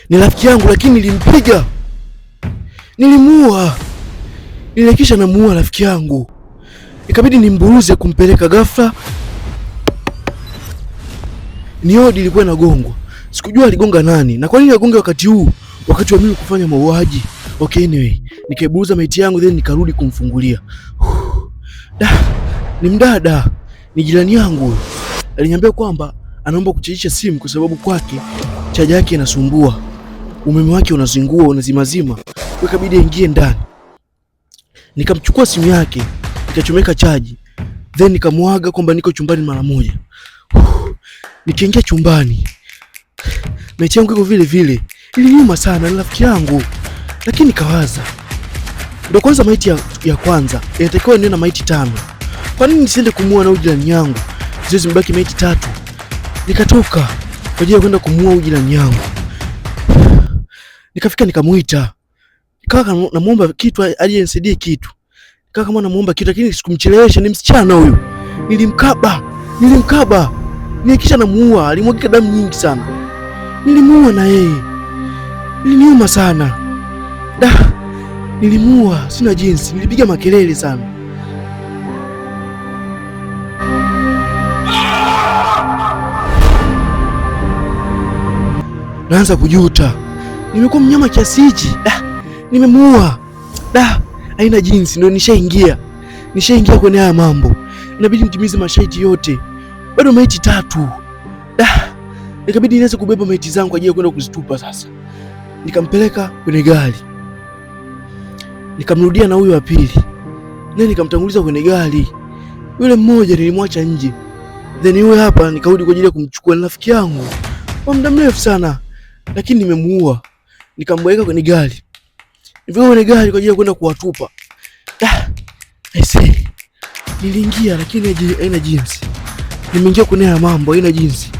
Ni rafiki yangu lakini nilimpiga. Nilimuua. Nilihakisha namuua rafiki yangu. Ikabidi nimburuze kumpeleka ghafla. Niodi ilikuwa inagongwa. Sikujua aligonga nani na kwa nini agonge wakati huu, wakati wa mimi kufanya mauaji. Okay, anyway, nikaiburuza maiti yangu then nikarudi kumfungulia. Ni mdada, ni jirani yangu. Aliniambia kwamba anaomba kuchajisha simu kwa sababu kwake chaja yake inasumbua. Umeme wake unazingua, unazimazima. Ikabidi aingie ndani. Nikamchukua simu yake, nikachomeka chaji. Then nikamwaga kwamba niko chumbani mara moja. Nikiingia chumbani, maiti yangu iko vile vile. Iliniuma sana, ni rafiki yangu. Lakini kawaza, ndio kwanza maiti ya kwanza inatakiwa niwe na maiti 5. Kwa nini nisiende kumuua na jirani yangu? Ziwezi mbaki maiti 3. Nikatoka kwa ajili ya kwenda kumuua jirani yangu. Nikafika nikamuita. Kaka namuomba kitu aje nisaidie kitu. Kaka kama namuomba kitu lakini sikumchelewesha, ni msichana huyu. Nilimkaba. Nikisha namuua, alimwagika damu nyingi sana. Nilimuua na yeye. Iliniuma sana. Nilimuua, sina jinsi. Nilipiga makelele sana. Naanza kujuta. Nimekuwa mnyama kiasi hichi. Nimemuua. Haina jinsi, ndio nishaingia kwenye haya mambo. Inabidi nitimize masharti yote. Bado maiti 3. Ikabidi niweze kubeba maiti zangu kwa ajili ya kwenda kuzitupa sasa. Nikampeleka kwenye gari. Nikamrudia na huyo wa pili. Then nikamtanguliza kwenye gari. Yule mmoja nilimwacha nje. Then yule hapa nikarudi kwa ajili ya kumchukua rafiki yangu. Kwa muda mrefu sana. Lakini nimemuua. Nikambweka kwenye gari. Nilifika kwenye gari kwa ajili ya kwenda kuwatupa. I say, niliingia lakini haina jinsi. Nimeingia kwenye haya mambo, haina jinsi.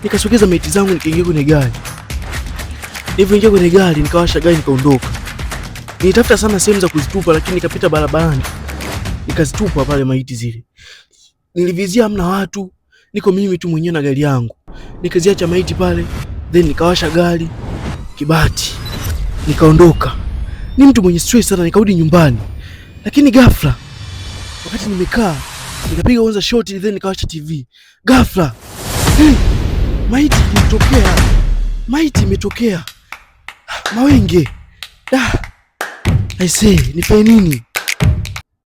Nikasogeza maiti zangu nikaingia kwenye gari. Nilipoingia kwenye gari nikawasha gari nikaondoka. Nilitafuta sana sehemu za kuzitupa lakini nikapita barabarani. Nikazitupa pale maiti zile. Nilivizia hamna watu, niko mimi tu mwenyewe na gari yangu. Nikaziacha maiti pale, then nikawasha gari kibati. Nikaondoka. Ni mtu mwenye stress sana, nikarudi nyumbani. Lakini ghafla wakati nimekaa, nikapiga kwanza shoti then nikawasha TV. Ghafla maiti imetokea. Mawenge. I say, nifanye nini?